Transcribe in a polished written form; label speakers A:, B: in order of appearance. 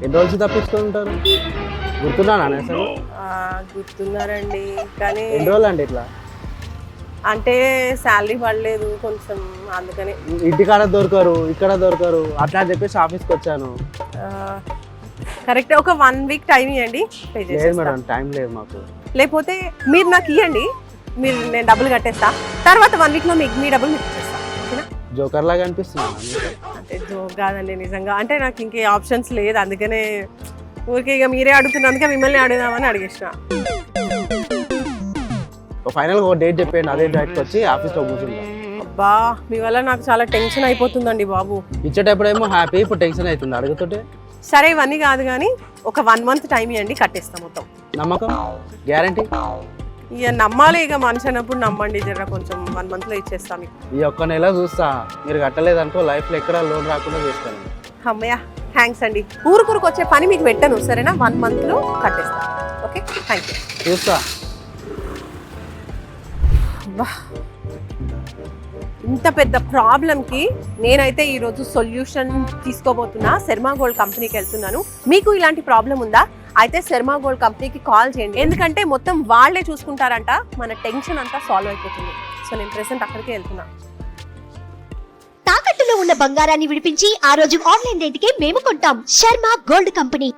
A: ఎన్ని రోజులు తప్పించుకొని ఉంటారు? గుర్తున్నానా అసలు?
B: గుర్తున్నారండి, కానీ
A: ఎన్ని రోజులు అండి ఇట్లా?
B: అంటే శాలరీ పడలేదు కొంచెం, అందుకని.
A: ఇంటికాడ దొరకరు, ఇక్కడ దొరకరు, అట్లా అని చెప్పేసి ఆఫీస్కి వచ్చాను.
B: కరెక్ట్, ఒక 1 వీక్ టైం ఇవ్వండి, పే
A: లేదు
B: చేసేస్తా.
A: మేడం, టైం లేదు మాకు.
B: లేకపోతే మీరు నాకు ఇవ్వండి, నేను డబ్బులు కట్టేస్తా, తర్వాత 1 వీక్లో మీకు మీ డబ్బులు మీకు ఇచ్చేస్తా, ఓకేనా?
A: జోకర్ లాగా అనిపిస్తున్నాను.
B: అంటే జోక్ కాదండి, నిజంగా. అంటే నాకు ఇంకే ఆప్షన్స్ లేదు, అందుకనే ఊరికే ఇక మీరే అడుగుతున్నందుకే మిమ్మల్ని అడుగుదామని అడిగేసిన.
A: ఫైనల్గా ఒక డేట్ చెప్పండి, అదే డేట్కి వచ్చి ఆఫీస్లో కూర్చుంటాం.
B: అబ్బా, మీ వల్ల నాకు చాలా టెన్షన్ అయిపోతుందండి బాబు.
A: ఇచ్చేటప్పుడేమో హ్యాపీ, ఇప్పుడు టెన్షన్ అవుతుంది అడుగుతుంటే.
B: సరే, ఇవన్నీ కాదు కానీ ఒక 1 మంత్ టైం ఇవ్వండి, కట్టేస్తాం మొత్తం.
A: నమ్మకం, గ్యారంటీ?
B: ఇక నమ్మాలి, ఇక మనిషి అన్నప్పుడు నమ్మండి, జర కొంచెం 1 మంత్లో ఇచ్చేస్తాం మీకు.
A: ఈ ఒక్క నెల చూస్తా, మీరు కట్టలేదనుకో లైఫ్లో ఎక్కడ లోన్ రాకుండా చేస్తాను.
B: అమ్మయ్య, థ్యాంక్స్ అండి. ఊరుకు వచ్చే పని మీకు పెట్టను, సరేనా? 1 మంత్లో కట్టేస్తాం, ఓకే? Thank you.
A: చూస్తా.
B: అబ్బా, ఇంత పెద్ద ప్రాబ్లంకి నేనైతే ఈరోజు సొల్యూషన్ తీసుకోబోతున్నా. శర్మా గోల్డ్ కంపెనీకి వెళ్తున్నాను. మీకు ఇలాంటి ప్రాబ్లం ఉందా? అయితే శర్మా గోల్డ్ కంపెనీకి కాల్ చేయండి, ఎందుకంటే మొత్తం వాళ్ళే చూసుకుంటారంట, మన టెన్షన్ అంతా సాల్వ్ అయిపోతుంది. సో నేను ప్రెసెంట్ అక్కడికే వెళ్తున్నా.
C: తాకట్టులో ఉన్న బంగారాన్ని విడిపించి ఆ రోజు ఆన్లైన్ రేటుకే మేము కొంటాం. Sharma gold company.